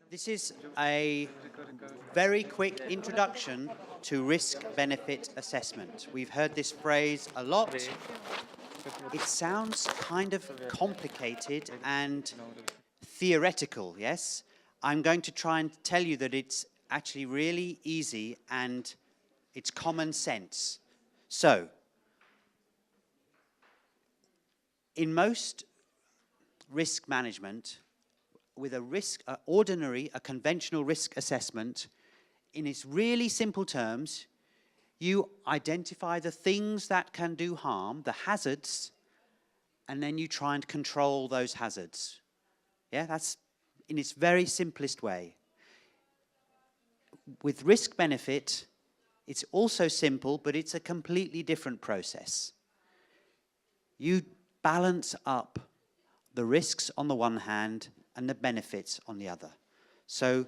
This is a very quick introduction to risk-benefit assessment. We've heard this phrase a lot. It sounds kind of complicated and theoretical, yes? I'm going to try and tell you that it's actually really easy and it's common sense. So, in most risk management, with a conventional risk assessment, in its really simple terms, you identify the things that can do harm, the hazards, and then you try and control those hazards. Yeah, that's in its very simplest way. With risk benefit, it's also simple, but it's a completely different process. You balance up the risks on the one hand and the benefits on the other. So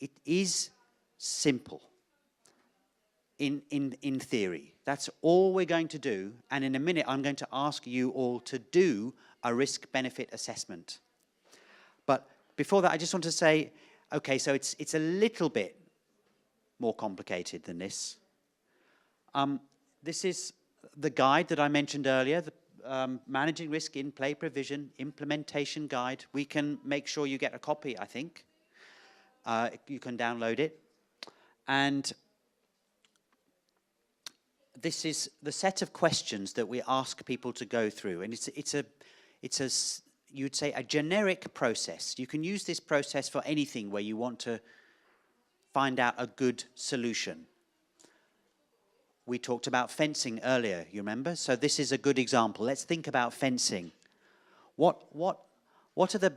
it is simple in theory. That's all we're going to do. And in a minute, I'm going to ask you all to do a risk-benefit assessment. But before that, I just want to say, okay, so it's a little bit more complicated than this. This is the guide that I mentioned earlier, the Managing Risk in Play Provision Implementation Guide. We can make sure you get a copy, I think. You can download it. And this is the set of questions that we ask people to go through. And you'd say, a generic process. You can use this process for anything where you want to find out a good solution. We talked about fencing earlier, you remember? So this is a good example. Let's think about fencing. What are the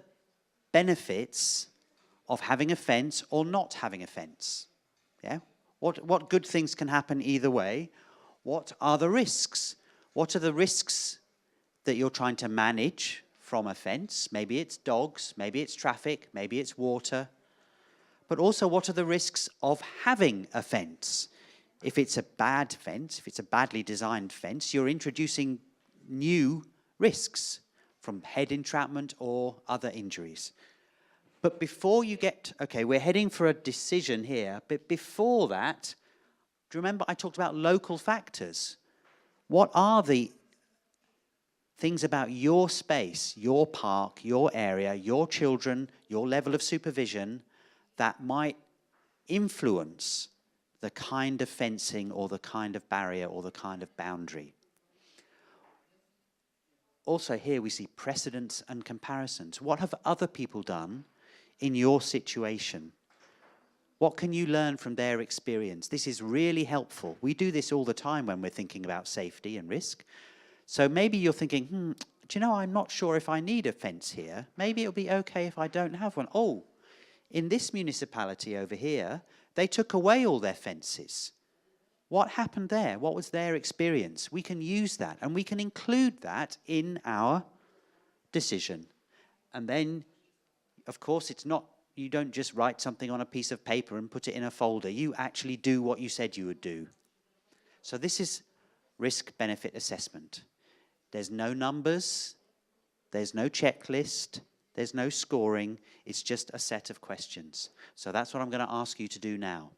benefits of having a fence or not having a fence? Yeah? What good things can happen either way? What are the risks? What are the risks that you're trying to manage from a fence? Maybe it's dogs, maybe it's traffic, maybe it's water. But also, what are the risks of having a fence? If it's a bad fence, if it's a badly designed fence, you're introducing new risks from head entrapment or other injuries. But before you get, okay, we're heading for a decision here, but before that, do you remember I talked about local factors? What are the things about your space, your park, your area, your children, your level of supervision that might influence the kind of fencing or the kind of barrier or the kind of boundary? Also here we see precedents and comparisons. What have other people done in your situation? What can you learn from their experience? This is really helpful. We do this all the time when we're thinking about safety and risk. So maybe you're thinking, do you know, I'm not sure if I need a fence here. Maybe it'll be okay if I don't have one. Oh, in this municipality over here, they took away all their fences. What happened there? What was their experience? We can use that, and we can include that in our decision. And then, of course, it's not, you don't just write something on a piece of paper and put it in a folder. You actually do what you said you would do. So this is risk-benefit assessment. There's no numbers, there's no checklist, there's no scoring, it's just a set of questions. So that's what I'm going to ask you to do now.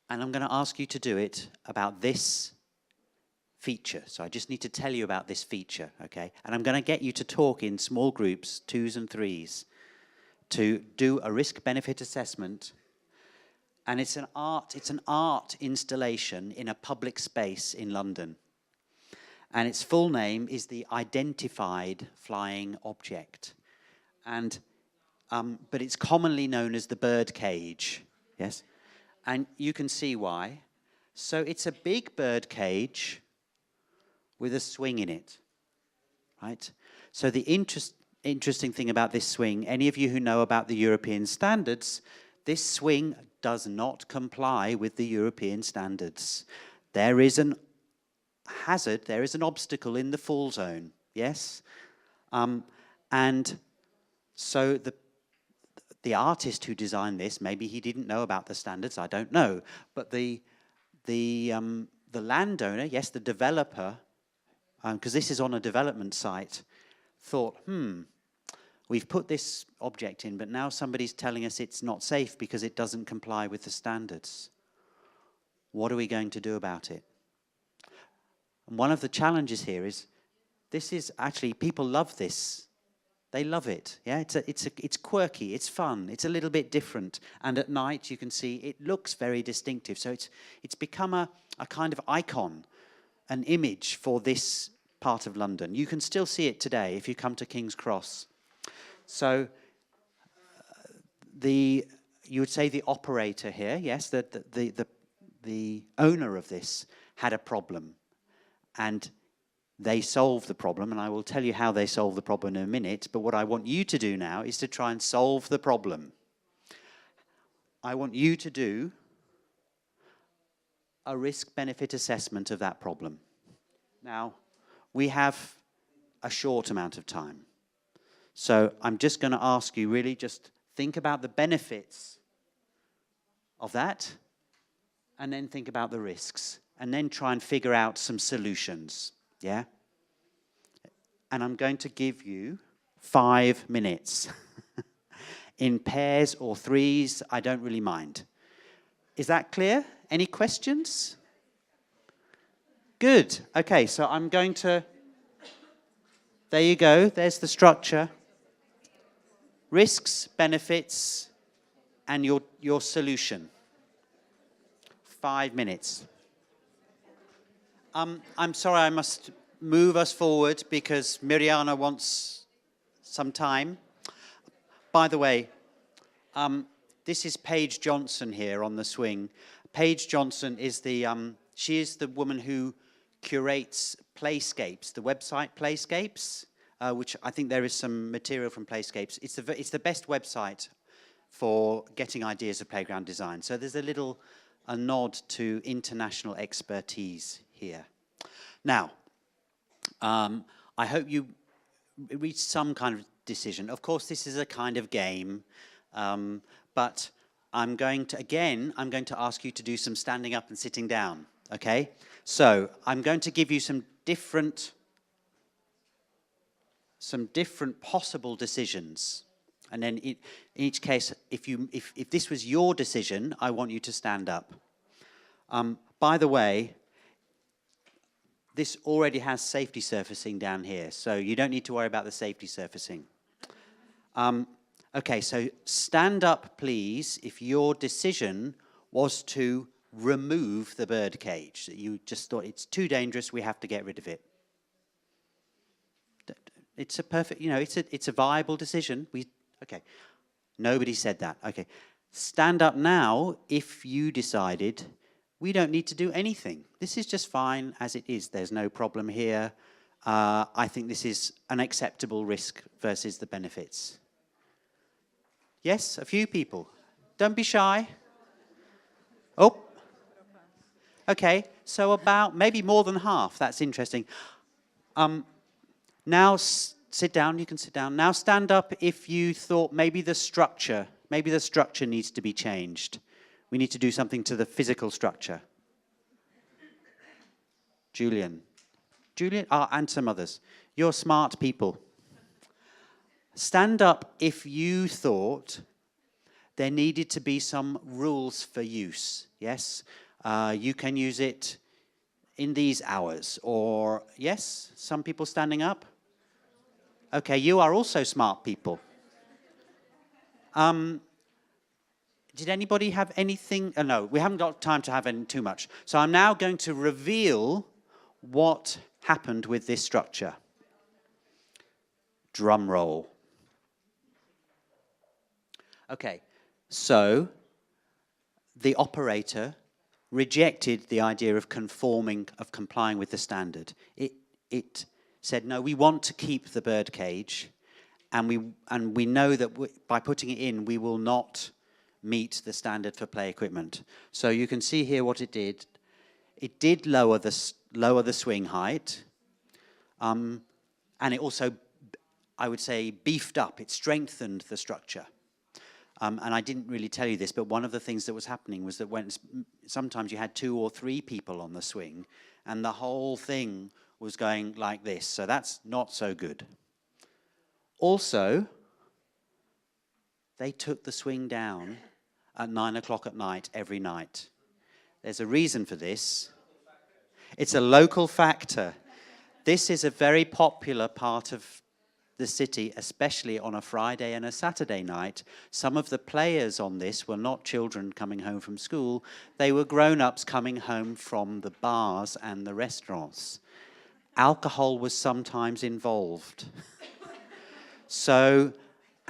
And I'm going to ask you to do it about this feature. So I just need to tell you about this feature, okay? And I'm going to get you to talk in small groups, 2s and 3s, to do a risk-benefit assessment. And it's an art installation in a public space in London. And its full name is the Identified Flying Object. And, but it's commonly known as the bird cage, yes? And you can see why. So it's a big bird cage with a swing in it, right? So the interesting thing about this swing, any of you who know about the European standards, this swing does not comply with the European standards. There is an hazard, there is an obstacle in the fall zone, yes? And so the artist who designed this, maybe he didn't know about the standards, I don't know, but the landowner, yes, the developer, because this is on a development site, thought, we've put this object in, but now somebody's telling us it's not safe because it doesn't comply with the standards. What are we going to do about it? And one of the challenges here is, this is actually, people love this. They love it. Yeah, it's quirky, it's fun, it's a little bit different. And at night you can see it looks very distinctive. So it's become a kind of icon, an image for this part of London. You can still see it today if you come to King's Cross. So you would say the operator here, yes, the owner of this had a problem, and they solved the problem, and I will tell you how they solved the problem in a minute, but what I want you to do now is to try and solve the problem. I want you to do a risk-benefit assessment of that problem. Now, we have a short amount of time, so I'm just going to ask you really just think about the benefits of that, and then think about the risks, and then try and figure out some solutions. Yeah? And I'm going to give you 5 minutes. In pairs or threes, I don't really mind. Is that clear? Any questions? Good. Okay, so I'm going to... There you go. There's the structure. Risks, benefits, and your solution. 5 minutes. I'm sorry, I must move us forward because Mirjana wants some time. By the way, this is Paige Johnson here on the swing. Paige Johnson is she is the woman who curates Playscapes, the website Playscapes, which I think there is some material from Playscapes. It's the best website for getting ideas of playground design. So there's a nod to international expertise here. Now, I hope you reach some kind of decision. Of course, this is a kind of game, but I'm going to ask you to do some standing up and sitting down, okay? So I'm going to give you some different possible decisions. And then in each case, if this was your decision, I want you to stand up. By the way, this already has safety surfacing down here, so you don't need to worry about the safety surfacing. Okay, so stand up, please, if your decision was to remove the bird cage. You just thought it's too dangerous, we have to get rid of it. It's a perfect, it's a viable decision. Okay, nobody said that. Okay, stand up now if you decided we don't need to do anything. This is just fine as it is. There's no problem here. I think this is an acceptable risk versus the benefits. Yes, a few people. Don't be shy. Oh. Okay, so about maybe more than half. That's interesting. Now sit down. You can sit down. Now stand up if you thought maybe the structure needs to be changed. We need to do something to the physical structure. Julian, and some others. You're smart people. Stand up if you thought there needed to be some rules for use. Yes, you can use it in these hours. Or, yes, some people standing up. Okay, you are also smart people. Did anybody have anything? No, we haven't got time to have too much. So I'm now going to reveal what happened with this structure. Drum roll. Okay, so the operator rejected the idea of complying with the standard. It said, no, we want to keep the bird cage, and we know that by putting it in, we will not meet the standard for play equipment. So you can see here what it did. It did lower the swing height, and it also, I would say, beefed up. It strengthened the structure. And I didn't really tell you this, but one of the things that was happening was that sometimes you had 2 or 3 people on the swing, and the whole thing was going like this. So that's not so good. Also, they took the swing down at 9 o'clock at night every night. There's a reason for this. It's a local factor. This is a very popular part of the city, especially on a Friday and a Saturday night. Some of the players on this were not children coming home from school. They were grown-ups coming home from the bars and the restaurants. Alcohol was sometimes involved. So,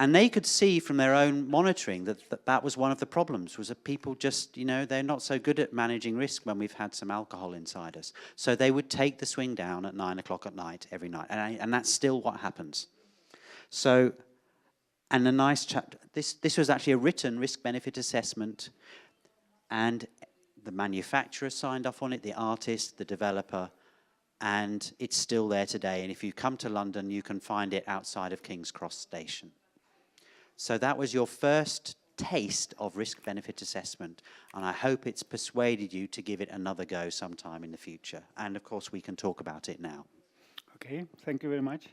and they could see from their own monitoring that was one of the problems, was that people just, they're not so good at managing risk when we've had some alcohol inside us. So they would take the swing down at 9 o'clock at night every night, and that's still what happens. So, and a nice chapter, this was actually a written risk-benefit assessment, and the manufacturer signed off on it, the artist, the developer, and it's still there today. And if you come to London, you can find it outside of King's Cross Station. So that was your first taste of risk-benefit assessment, and I hope it's persuaded you to give it another go sometime in the future. And of course, we can talk about it now. Okay, thank you very much.